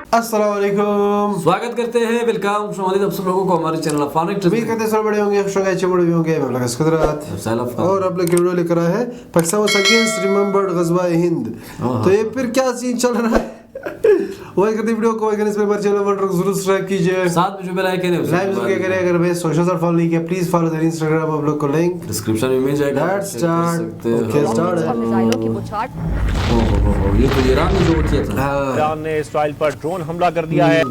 अस्सलाम वालेकुम, स्वागत करते हैं, वेलकम शुमालिद आप सब लोगों को हमारे चैनल अफानिक उम्मीद करते हैं सब बड़े होंगे, खुश होंगे, अच्छे बड़े भी होंगे। मैं लगा कुदरत और आप लोग वीडियो लेकर आए हैं पाकिस्तान वाज अगेंस्ट रिमेंबर्ड गज़वा हिंद। तो ये फिर क्या सीन चल रहा है? वही करते वीडियो को वही करने से पर चैनल पर जरूर सब्सक्राइब कीजिए, साथ में जो बेल आइकन है लाइक जरूर करें। अगर मैं सोशल पर फॉलो नहीं किया प्लीज फॉलो देयर इंस्टाग्राम, आप लोग को लिंक डिस्क्रिप्शन में मिल जाएगा। Let's start. Okay start. मिसाइलों की बुछार। ये तो ईरान ने जो किया था। ईरान ने इसराइल पर ड्रोन हमला कर दिया है।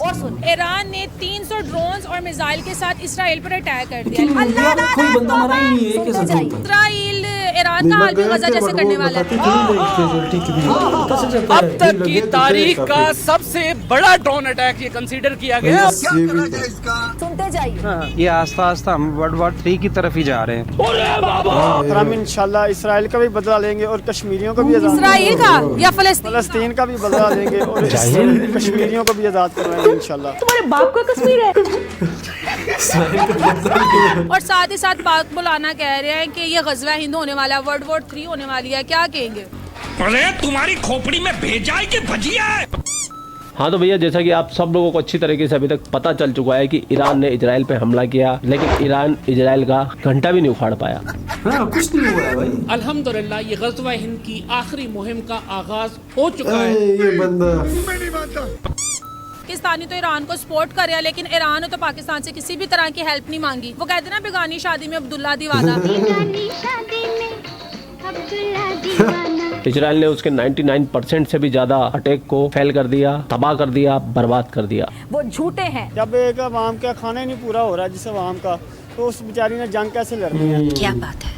और सुन, ईरान ने 300 ड्रोन्स और मिसाइल के साथ इसराइल पर अटैक कर दिया। कोई बंदा मरा ही नहीं है, कैसे झूठ है? इसराइल ईरान का हाल भी गजा जैसे करने वाला है। अब तक की तारीख का सबसे बड़ा ड्रोन अटैक ये कंसीडर किया गया। सुनते जाइए। ये आस्ता आस्ता हम वर्ल्ड वॉर 3 की तरफ ही जा रहे हैं। और हम इंशाल्लाह इसराइल का भी बदला लेंगे और कश्मीरियों को भी आजाद, इसराइल का या फलस्तीन का भी बदला लेंगे और कश्मीरियों को भी आजाद करवाएंगे इंशाल्लाह। तुम्हारे बाप का कश्मीर है। और साथ ही साथ पाक मौलाना कह रहे हैं कि ये गजवा हिंद होने वाला है, वर्ल्ड वॉर 3 होने वाली है। क्या कहेंगे? अरे तुम्हारी खोपड़ी में भेजा है कि भजिया है? हाँ तो भैया, जैसा कि आप सब लोगों को अच्छी तरीके से अभी तक पता चल चुका है कि ईरान ने इजराइल पे हमला किया, लेकिन ईरान इजराइल का घंटा भी नहीं उखाड़ पाया। कुछ नहीं हुआ है भाई। अल्हम्दुलिल्लाह ये गज़वा हिंद की आखिरी मुहिम का आगाज हो चुका है। ये बंदा पाकिस्तानी तो ईरान को सपोर्ट कर रहा है, लेकिन ईरान ने तो पाकिस्तान से किसी भी तरह की हेल्प नहीं मांगी। वो कहते ना बेगानी शादी में अब्दुल्ला दीवाना। इजराइल ने उसके 99% से भी ज्यादा अटैक को फेल कर दिया, तबाह कर दिया, बर्बाद कर दिया। वो झूठे हैं। जब एक अवाम का खाना ही नहीं पूरा हो रहा है जिस अवाम का, तो उस बेचारी ने जंग कैसे लड़नी है? क्या बात है।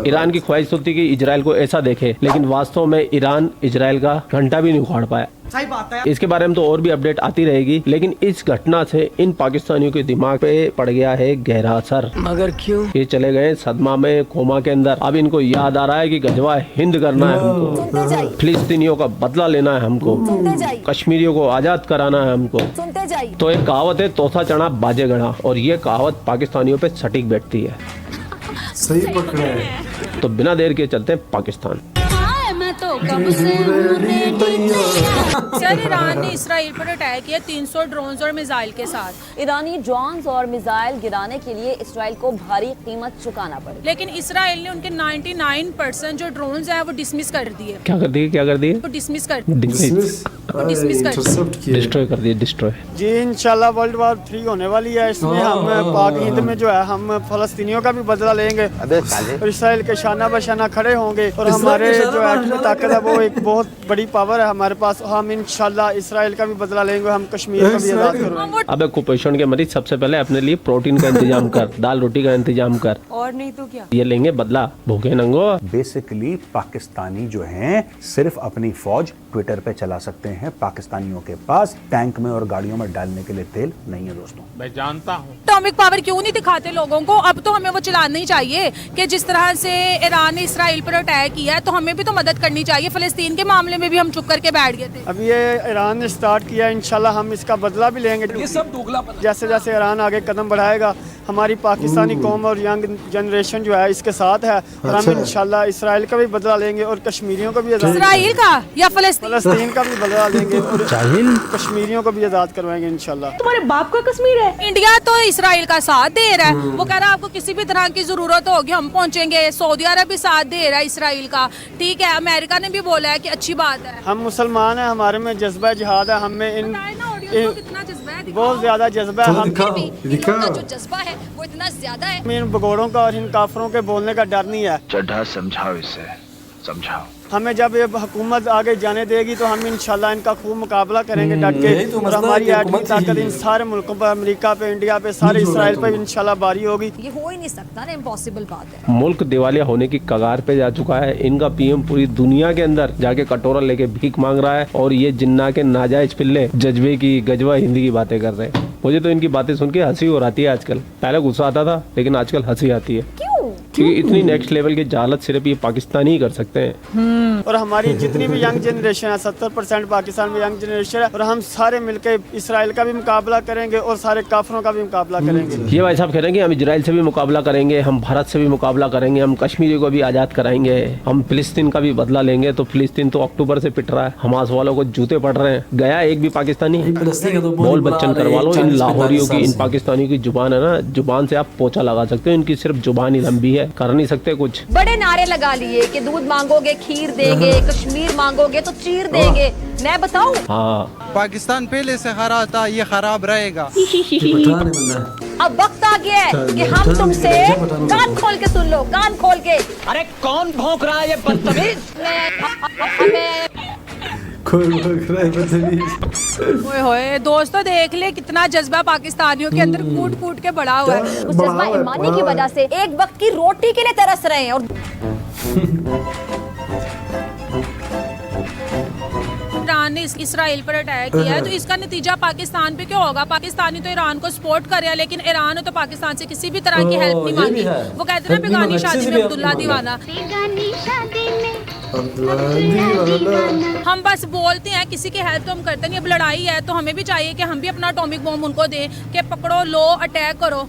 ईरान की ख्वाहिश होती कि इजराइल को ऐसा देखे, लेकिन वास्तव में ईरान इजराइल का घंटा भी नहीं उखाड़ पाया। सही बात है। इसके बारे में तो और भी अपडेट आती रहेगी, लेकिन इस घटना से इन पाकिस्तानियों के दिमाग पे पड़ गया है गहरा असर। मगर क्यों? ये चले गए सदमा में, कोमा के अंदर। अब इनको याद आ रहा है कि गजवा हिंद करना है हमको, सुनते जाइए। फिलिस्तीनियों का बदला लेना है हमको, सुनते जाइए। कश्मीरियों को आजाद कराना है हमको। सुनते जाइए। तो एक कहावत है, तोसा चढ़ा बाजे गढ़ा, और ये कहावत पाकिस्तानियों पे सटीक बैठती है। सही पकड़ा है। तो बिना देर के चलते हैं पाकिस्तान। सर, ईरान ने इसराइल पर अटैक किया 300 ड्रोन्स और मिसाइल के साथ। ईरानी ड्रोन्स और मिसाइल गिराने के लिए इसराइल को भारी कीमत चुकाना पड़ी, लेकिन इसराइल ने उनके 99% जो ड्रोन्स हैं वो डिसमिस कर दिए। क्या कर दिए? क्या कर दिए? वो डिसमिस कर डिस्ट्रॉय कर दिए, डिस्ट्रॉय। जी इंशाल्लाह वर्ल्ड वॉर 3 होने वाली है। इसमें हम पाक हिंद में जो है हम फलस्तीनियों का भी बदला लेंगे और इसराइल के शाना बशाना खड़े होंगे। और हमारे जो एटमी ताकत है वो एक बहुत बड़ी पावर है हमारे पास। हम इंशाल्लाह इसराइल का भी बदला लेंगे, हम कश्मीर का भी आजाद करवाएंगे। अबे कुपोषण के मरीज, सबसे पहले अपने लिए प्रोटीन का इंतजाम कर, दाल रोटी का इंतजाम कर, और नहीं तो क्या। ये लेंगे बदला, भूखे नंगो। बेसिकली पाकिस्तानी जो हैं सिर्फ अपनी फौज ट्विटर पे चला सकते हैं। पाकिस्तानियों के पास टैंक में और गाड़ियों में डालने के लिए तेल नहीं है दोस्तों। मैं जानता हूँ। एटॉमिक पावर क्यों नहीं दिखाते लोगों को? अब तो हमें वो चलाना ही चाहिए कि जिस तरह से ईरान ने इसराइल पर अटैक किया है, तो हमें भी तो मदद करनी चाहिए। फलस्तीन के मामले में भी हम चुप करके बैठ गए थे। अब ये ईरान ने स्टार्ट किया, इंशाल्लाह हम इसका बदला भी लेंगे। ये सब दोगलापन। जैसे जैसे ईरान आगे कदम बढ़ाएगा, हमारी पाकिस्तानी कौम और यंग जनरेशन जो है इसके साथ है। और हम इंशाल्लाह इसराइल का भी बदला लेंगे और कश्मीरियों को भी आजाद, इसराइल का या फलस्तीन का भी बदला लेंगे और कश्मीरियों को भी आजाद करवाएंगे इंशाल्लाह। तुम्हारे बाप का कश्मीर है। इंडिया तो इसराइल का साथ दे रहा है। वो कह रहा है आपको किसी भी तरह की जरूरत होगी हम पहुंचेंगे। सऊदी अरब भी साथ दे रहा है इसराइल का, ठीक है। अमेरिका ने भी बोला है कि अच्छी बात है। हम मुसलमान हैं, हमारे में जज्बा जिहाद है, हमें इन कितना जज्बा है, बहुत ज्यादा जज्बा है। हम जो जज्बा है वो इतना ज्यादा है। इन भगोड़ों का और इन काफरों के बोलने का डर नहीं है। चड्ढा समझाओ इसे, समझाओ। हमें जब ये हुकूमत आगे जाने देगी तो हम इंशाल्लाह इनका खूब मुकाबला करेंगे डट के। यही तो और मसला है हमारी कि एटमी हुकूमत ताकत ही- इन सारे मुल्कों पर, अमेरिका पे, इंडिया पे, सारे इसराइल पे इंशाल्लाह बारी होगी। ये हो ही नहीं सकता ना, इम्पॉसिबल बात है। मुल्क दिवालिया होने की कगार पे जा चुका है। इनका पीएम पूरी दुनिया के अंदर जाके कटोरा लेके भीख मांग रहा है, और ये जिन्ना के नाजायज पिल्ले जज्बे की, गजवा हिंदी की बातें कर रहे हैं। मुझे तो इनकी बातें सुन के हंसी हो आती है आजकल। पहले गुस्सा आता था, लेकिन आजकल हंसी आती है। क्यों? क्योंकि इतनी नेक्स्ट लेवल की जहालत सिर्फ ये पाकिस्तानी ही कर सकते हैं। और हमारी जितनी भी यंग जनरेशन है 70% पाकिस्तान में यंग जनरेशन है, और हम सारे मिलकर इसराइल का भी मुकाबला करेंगे और सारे काफरों का भी मुकाबला करेंगे। ये भाई साहब कह रहे हैं कि हम इजराइल से भी मुकाबला करेंगे, हम भारत से भी मुकाबला करेंगे, हम कश्मीरी को भी आज़ाद कराएंगे, हम फिलिस्तीन का भी बदला लेंगे। तो फिलिस्तीन तो अक्टूबर से पिट रहा है, हमास वालों को जूते पड़ रहे हैं। गया एक भी पाकिस्तानी बोल बच्चन करवा लो इन लाहौरियों की, इन पाकिस्तानियों की जुबान है ना, जुबान से आप पोछा लगा सकते हो, इनकी सिर्फ जुबान ही लंबी है, कर नहीं सकते कुछ। बड़े नारे लगा लिए कि दूध मांगोगे खीर देंगे, कश्मीर मांगोगे तो चीर देंगे। मैं बताऊं, हाँ पाकिस्तान पहले से खराब था, ये खराब रहेगा। अब वक्त आ गया है कि हम तुमसे कान खोल के सुन लो, कान खोल के। अरे कौन भौंक रहा है ये बदतमीज? ओए होए दोस्तों, देख ले कितना जज्बा पाकिस्तानियों के अंदर कूट कूट के बड़ा हुआ है। उस जज्बा ईमानी की वजह से एक वक्त की रोटी के लिए तरस रहे हैं। और ईरान ने इसराइल पर अटैक किया है, तो इसका नतीजा पाकिस्तान पे क्या होगा? पाकिस्तानी तो ईरान को सपोर्ट कर रहे हैं, लेकिन ईरान ने तो पाकिस्तान से किसी भी तरह की हेल्प नहीं मांगी। वो कहते हैं ना बेगानी शादी में अब्दुल्ला दीवाना। हम बस बोलते हैं, किसी की हेल्प तो हम करते नहीं। अब लड़ाई है तो हमें भी चाहिए कि हम भी अपना एटॉमिक बम उनको दें कि पकड़ो, लो, अटैक करो।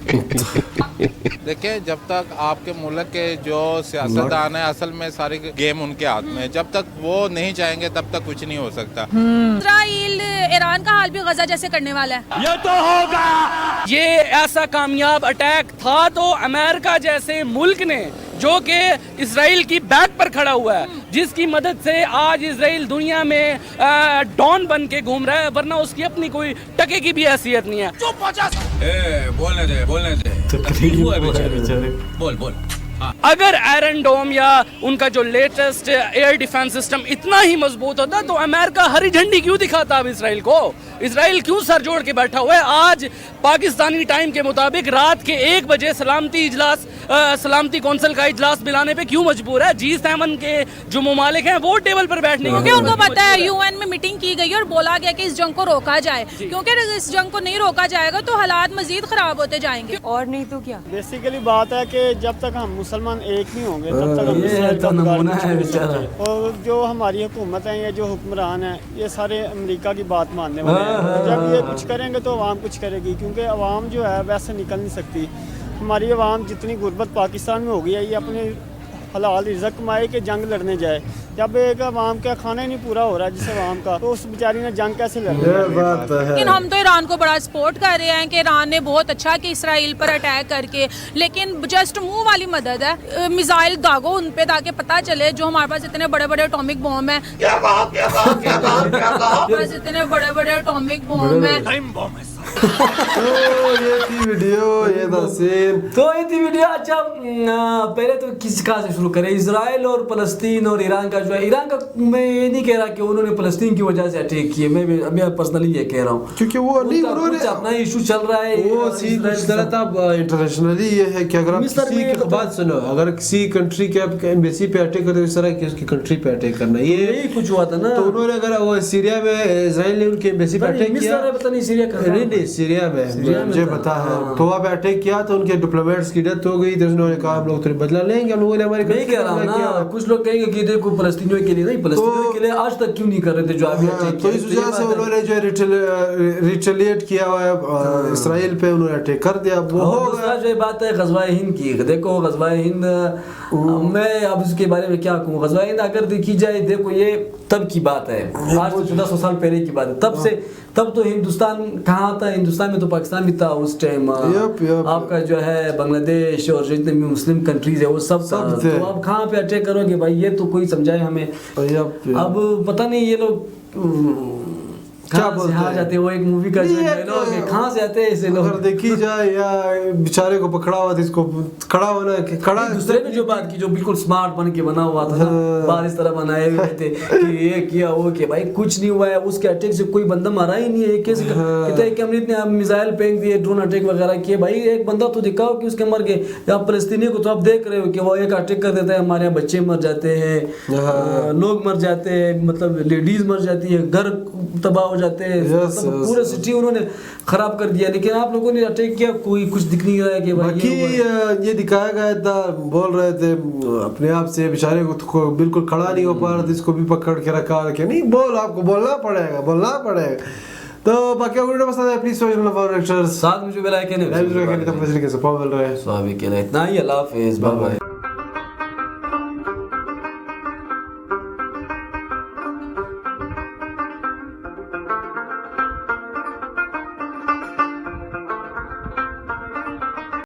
देखिए, जब तक आपके मुल्क के जो सियासतदान है, असल में सारी गेम उनके हाथ में है, जब तक वो नहीं चाहेंगे तब तक कुछ नहीं हो सकता। इसराइल ईरान का हाल भी गजा जैसे करने वाला है। ये तो होगा। ये ऐसा कामयाब अटैक था तो अमेरिका जैसे मुल्क ने, जो कि इसराइल की बैक पर खड़ा हुआ है, जिसकी मदद से आज इसराइल दुनिया में डॉन बन के घूम रहा है, वरना उसकी अपनी कोई टके की भी हैसियत नहीं है। चुप हो जा। बोलने दे बोल। अगर आयरन डोम या उनका जो लेटेस्ट एयर डिफेंस सिस्टम इतना ही मजबूत होता तो अमेरिका हरी झंडी क्यों दिखाता अब इसराइल को? इसराइल क्यों सर जोड़ के बैठा हुआ है? आज पाकिस्तानी टाइम के मुताबिक रात के 1 बजे सलामती कौंसिल का इजलास बुलाने पे क्यों मजबूर है? G7 के जो ममालिक हैं वो टेबल पर बैठने क्योंकि उनको पता है यूएन में मीटिंग की गई और बोला गया कि इस जंग को रोका जाए, क्योंकि इस जंग को नहीं रोका जाएगा तो हालात मजीद खराब होते जाएंगे। और नहीं तो क्या। बेसिकली बात है कि जब तक हम मुसलमान एक नहीं होंगे तब तक हम इसराइल का बिगाड़। और जो हमारी हुकूमत है या जो हुक्मरान है, ये सारे अमेरिका की बात मानने वाले हैं। जब ये कुछ करेंगे तो अवाम कुछ करेगी, क्योंकि अवाम जो है वैसे निकल नहीं सकती। हमारी अवाम जितनी गुर्बत पाकिस्तान में हो गई है, ये अपने हलाल रिज़्क़ कमाए कि जंग लड़ने जाए। जब एक अवाम का खाना ही नहीं पूरा हो रहा जिस अवाम का, तो उस बेचारी ने जंग कैसे लड़नी? लेकिन हम तो ईरान को बड़ा सपोर्ट कर रहे हैं कि ईरान ने बहुत अच्छा कि इसराइल पर अटैक करके, लेकिन जस्ट मुंह वाली मदद है। मिसाइल दागो उन पे ताकि पता चले जो हमारे पास इतने बड़े बड़े एटॉमिक बम है, इतने बड़े बड़े एटॉमिक बम है। ये थी वीडियो, ये था सीन। तो ये थी वीडियो। अच्छा, पहले तो किस कहाँ से शुरू करें? इजराइल और फलस्तीन और ईरान का जो है, ईरान का मैं ये नहीं कह रहा कि उन्होंने फलस्तीन की वजह से अटैक किए, मैं पर्सनली ये कह रहा हूँ, क्योंकि वो नहीं, उन्होंने अपना इशू चल रहा है। वो सीन गलत। अब इंटरनेशनली ये है कि अगर आप किसी की बात सुनो, अगर किसी कंट्री के एम्बेसी पे अटैक करते, इस तरह की उसकी कंट्री पे अटैक करना, ये कुछ हुआ था ना। तो उन्होंने अगर वो सीरिया में इजराइल ने उनके एम्बेसी पे अटैक किया, पता नहीं सीरिया नहीं सीरिया में मुझे पता है, तो वहाँ पे अटैक किया तो उनके डिप्लोमेट्स की डेथ हो गई। तो उन्होंने कहा हम लोग तो बदला लेंगे, हम लोगों ने हमारे नहीं कह रहा हूँ ना। कुछ लोग कहेंगे कि देखो फलस्तीनियों के लिए नहीं, फलस्तीनियों के लिए आज तक क्यों नहीं कर रहे थे जो अभी अटैक। तो इस वजह से उन्होंने जो रिटेलिएट किया हुआ है इसराइल पे, उन्होंने अटैक कर दिया। दूसरा जो बात है ग़ज़वा-ए हिंद की, देखो ग़ज़वा-ए हिंद, मैं अब इसके बारे में क्या कहूँ। ग़ज़वा-ए हिंद अगर देखी जाए, देखो ये तब की बात है, आज से 1400 साल पहले की बात है। तब तो हिंदुस्तान कहाँ था? हिंदुस्तान में तो पाकिस्तान भी था उस टाइम। आपका जो है बांग्लादेश और जितने भी मुस्लिम कंट्रीज है वो सब था। तो आप कहाँ पे अटैक करोगे भाई? ये तो कोई समझाए हमें। अब पता नहीं ये लोग क्या बोलते हैं, जाते वो एक मूवी का डायलॉग है, कहाँ से आते हैं ऐसे लोग? अगर देखी जाए या बेचारे को पकड़ा हुआ था, इसको खड़ा होना खड़ा। दूसरे ने जो बात की, जो बिल्कुल स्मार्ट बन के बना हुआ था, बाहर इस तरह बनाए हुए थे कि ये किया वो किया, भाई कुछ नहीं हुआ है। उसके अटैक से कोई बंदा मारा ही नहीं है। कैसे कहते कि हमने इतने मिसाइल फेंक दिए, ड्रोन अटैक वगैरह किए, भाई एक बंदा तो दिखाओ कि उसके मर गए। या फलस्तीनी को तो आप देख रहे हो कि वो एक अटैक कर देता है, हमारे यहाँ बच्चे मर जाते हैं, लोग मर जाते हैं, मतलब लेडीज मर जाती है, घर तबाह हो जाते हैं, मतलब पूरा सिटी उन्होंने खराब कर दिया। लेकिन आप लोगों ने अटैक किया, कोई कुछ दिख नहीं रहा है कि बाकी ये दिखाया गया था, बोल रहे थे अपने आप से बेचारे को बिल्कुल खड़ा नहीं हो पा रहा था, इसको भी पकड़ के रखा कि नहीं बोल, आपको बोलना पड़ेगा। तो बाकी वीडियो पसंद है प्लीज फॉलो एक्टर्स साथ में जो बेल आइकन है कैसे मिल रहा है। सो अभी के लिए इतना ही, अल्लाह हाफिज़, बाय बाय।